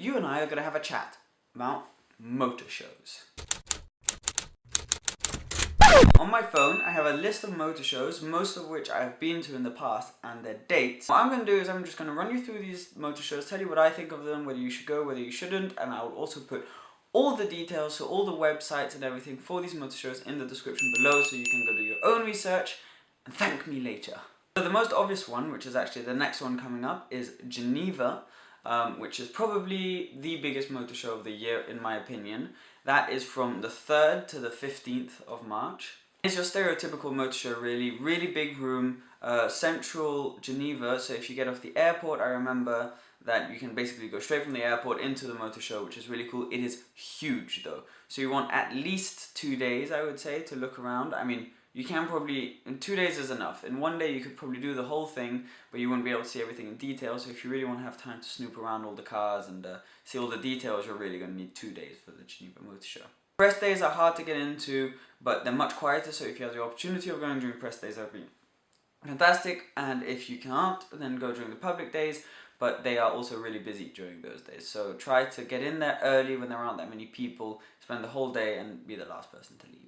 you and I are going to have a chat about motor shows. On my phone, I have a list of motor shows, most of which I have been to in the past, and their dates. What I'm going to do is I'm just going to run you through these motor shows, tell you what I think of them, whether you should go, whether you shouldn't, and I will also put all the details, so all the websites and everything for these motor shows in the description below, so you can go do your own research and thank me later. So the most obvious one, which is actually the next one coming up, is Geneva, which is probably the biggest motor show of the year in my opinion. That is from the 3rd to the 15th of March. It's your stereotypical motor show really, really big room, central Geneva, so if you get off the airport, I remember that you can basically go straight from the airport into the motor show, which is really cool. It is huge though, so you want at least 2 days, I would say, to look around. I mean, you can probably, in 2 days is enough. In 1 day you could probably do the whole thing, but you wouldn't be able to see everything in detail, so if you really want to have time to snoop around all the cars and see all the details, you're really going to need 2 days for the Geneva Motor Show. Press days are hard to get into, but they're much quieter, so if you have the opportunity of going during press days, that would be fantastic, and if you can't, then go during the public days, but they are also really busy during those days, so try to get in there early when there aren't that many people, spend the whole day and be the last person to leave.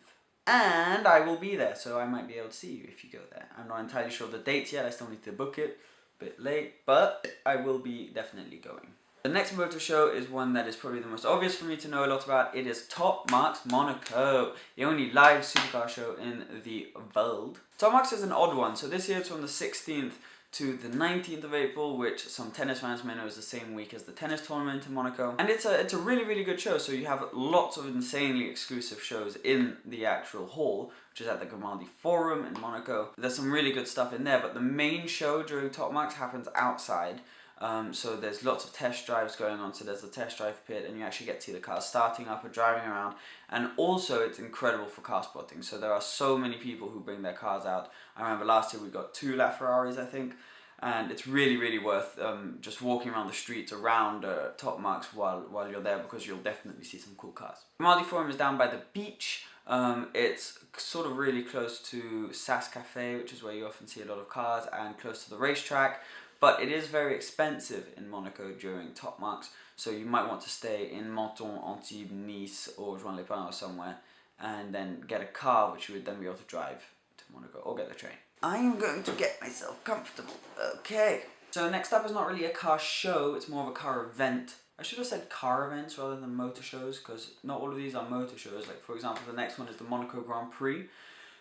And I will be there, so I might be able to see you if you go there. I'm not entirely sure of the dates yet, I still need to book it, a bit late, but I will be definitely going. The next motor show is one that is probably the most obvious for me to know a lot about. It is Top Marks Monaco, the only live supercar show in the world. Top Marks is an odd one, so this year it's from the 16th to the 19th of April, which some tennis fans may know is the same week as the tennis tournament in Monaco. And it's a really, really good show, so you have lots of insanely exclusive shows in the actual hall, which is at the Grimaldi Forum in Monaco. There's some really good stuff in there, but the main show during Top Marks happens outside. So there's lots of test drives going on, so there's a test drive pit and you actually get to see the cars starting up or driving around, and also it's incredible for car spotting, so there are so many people who bring their cars out. I remember last year we got 2 LaFerraris I think, and it's really, really worth just walking around the streets around Top Marks while you're there, because you'll definitely see some cool cars. Grimaldi Forum is down by the beach. It's sort of really close to Sas Cafe, which is where you often see a lot of cars, and close to the racetrack. But it is very expensive in Monaco during Top Marks, so you might want to stay in Menton, Antibes, Nice or Juan-les-Pins or somewhere, and then get a car which you would then be able to drive to Monaco, or get the train. I am going to get myself comfortable. Okay. So next up is not really a car show, it's more of a car event. I should have said car events rather than motor shows, because not all of these are motor shows. Like for example, the next one is the Monaco Grand Prix.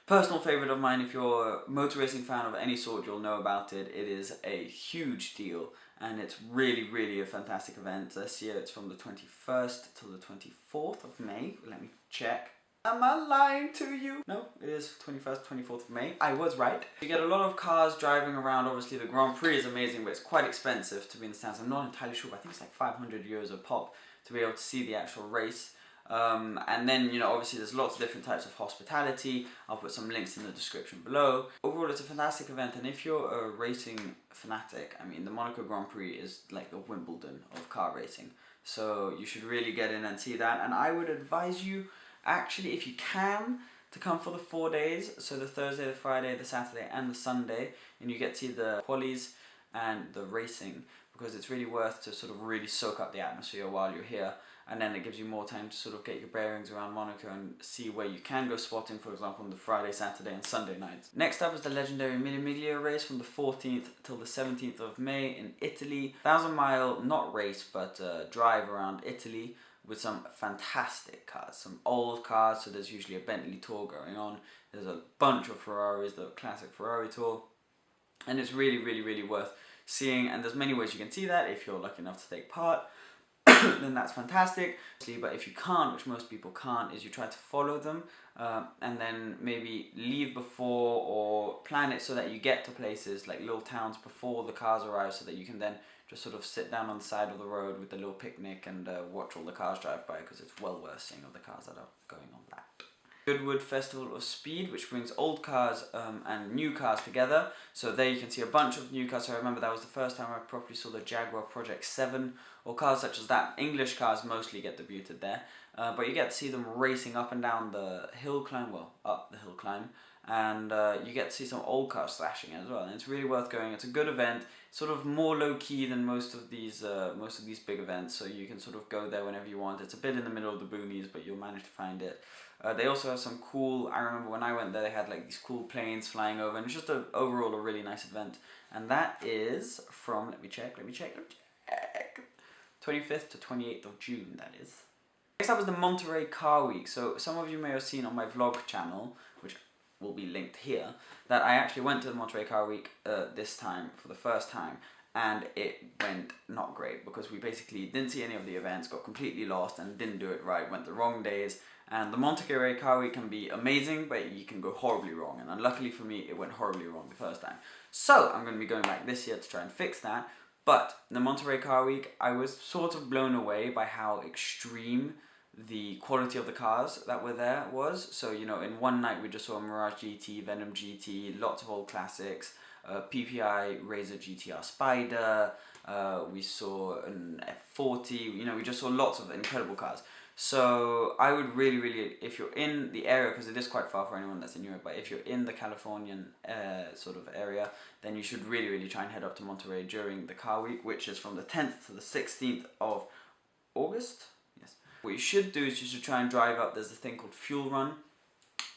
Personal favourite of mine. If you're a motor racing fan of any sort, you'll know about it. It is a huge deal, and it's really, really a fantastic event. This year it's from the 21st till the 24th of May. Let me check. Am I lying to you? No, it is 21st, 24th of May. I was right. You get a lot of cars driving around. Obviously the Grand Prix is amazing, but it's quite expensive to be in the stands. I'm not entirely sure, but I think it's like 500 euros a pop to be able to see the actual race. And then, you know, obviously there's lots of different types of hospitality. I'll put some links in the description below. Overall, it's a fantastic event, and if you're a racing fanatic, I mean, the Monaco Grand Prix is like the Wimbledon of car racing. So you should really get in and see that, and I would advise you, actually, if you can, to come for the 4 days, so the Thursday, the Friday, the Saturday and the Sunday, and you get to see the qualies and the racing, because it's really worth to sort of really soak up the atmosphere while you're here, and then it gives you more time to sort of get your bearings around Monaco and see where you can go spotting, for example, on the Friday, Saturday and Sunday nights. Next up is the legendary Mille Miglia race from the 14th till the 17th of May in Italy. 1,000-mile, not race, but drive around Italy with some fantastic cars, some old cars, so there's usually a Bentley Tour going on. There's a bunch of Ferraris, the classic Ferrari Tour, and it's really, really, really worth seeing, and there's many ways you can see that. If you're lucky enough to take part, then that's fantastic. But if you can't, which most people can't, is you try to follow them and then maybe leave before, or plan it so that you get to places like little towns before the cars arrive, so that you can then just sort of sit down on the side of the road with a little picnic and watch all the cars drive by, because it's well worth seeing all the cars that are going on that. Goodwood Festival of Speed, which brings old cars and new cars together. So there you can see a bunch of new cars. So I remember that was the first time I properly saw the Jaguar Project 7, or cars such as that. English cars mostly get debuted there, but you get to see them racing up and down the hill climb, well, up the hill climb, and you get to see some old cars thrashing as well, and it's really worth going. It's a good event, sort of more low-key than most of these big events, so you can sort of go there whenever you want. It's a bit in the middle of the boonies, but you'll manage to find it. They also have some cool, I remember when I went there, they had like these cool planes flying over, and it's just overall a really nice event. And that is from, let me check, 25th to 28th of June, that is. Next up was the Monterey Car Week. So some of you may have seen on my vlog channel, which will be linked here, that I actually went to the Monterey Car Week this time for the first time, and it went not great because we basically didn't see any of the events, got completely lost and didn't do it right, went the wrong days. And the Monterey Car Week can be amazing, but you can go horribly wrong, and unluckily for me it went horribly wrong the first time. So I'm going to be going back this year to try and fix that. But the Monterey Car Week, I was sort of blown away by how extreme the quality of the cars that were there was. So, you know, in one night we just saw Mirage GT, Venom GT, lots of old classics, PPI Razor GTR Spider, we saw an F40, you know, we just saw lots of incredible cars. So I would really, if you're in the area, because it is quite far for anyone that's in Europe, but if you're in the Californian sort of area, then you should really try and head up to Monterey during the car week, which is from the 10th to the 16th of August. Yes. What you should do is you should try and drive up. There's a thing called Fuel Run.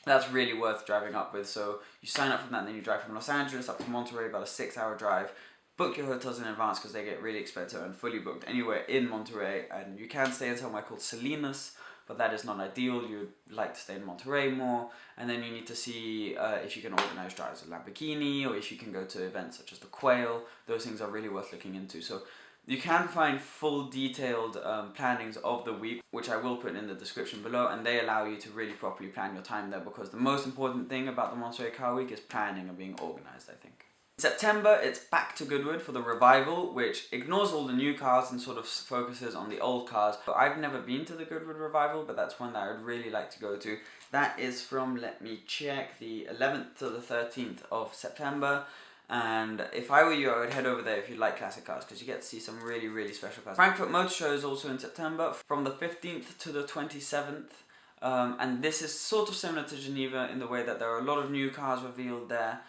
That's really worth driving up with. So you sign up for that, and then you drive from Los Angeles up to Monterey, about a 6-hour drive. Book your hotels in advance because they get really expensive, and fully booked anywhere in Monterey. And you can stay in somewhere called Salinas, but that is not ideal. You'd like to stay in Monterey more. And then you need to see if you can organize drives with Lamborghini, or if you can go to events such as the Quail. Those things are really worth looking into. So you can find full detailed plannings of the week, which I will put in the description below, and they allow you to really properly plan your time there, because the most important thing about the Monterey Car Week is planning and being organized, I think. In September, it's back to Goodwood for the Revival, which ignores all the new cars and sort of focuses on the old cars. I've never been to the Goodwood Revival, but that's one that I would really like to go to. That is from, let me check, the 11th to the 13th of September. And if I were you, I would head over there if you like classic cars, because you get to see some really special cars. Frankfurt Motorshows also in September, from the 15th to the 27th. And this is sort of similar to Geneva in the way that there are a lot of new cars revealed there.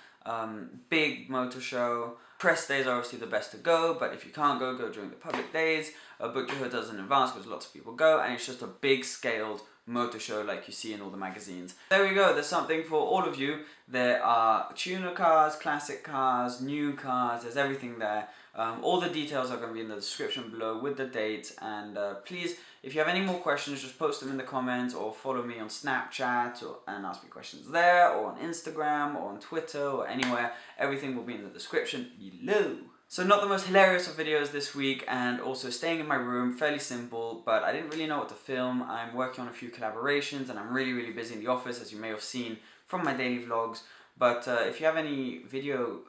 Big motor show. Press days are obviously the best to go, but if you can't go during the public days. Book your hotels in advance because lots of people go, and it's just a big scaled motor show like you see in all the magazines. There we go, there's something for all of you. There are tuner cars, classic cars, new cars, there's everything there. All the details are going to be in the description below with the dates, and please, if you have any more questions, just post them in the comments, or follow me on Snapchat and ask me questions there, or on Instagram, or on Twitter, or anywhere. Everything will be in the description below. So not the most hilarious of videos this week, and also staying in my room, fairly simple, but I didn't really know what to film. I'm working on a few collaborations, and I'm really busy in the office, as you may have seen from my daily vlogs. But if you have any video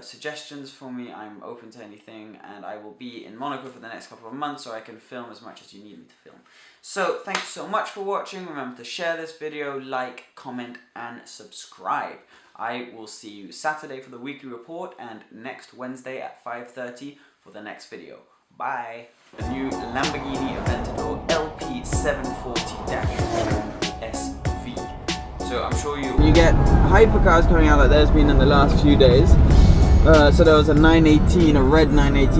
suggestions for me, I'm open to anything, and I will be in Monaco for the next couple of months, so I can film as much as you need me to film. So thank you so much for watching. Remember to share this video, like, comment, and subscribe. I will see you Saturday for the weekly report, and next Wednesday at 5:30 for the next video. Bye! The new Lamborghini Aventador LP740-SV. So I'm sure you get hypercars coming out like there's been in the last few days. So there was a 918, a red 918.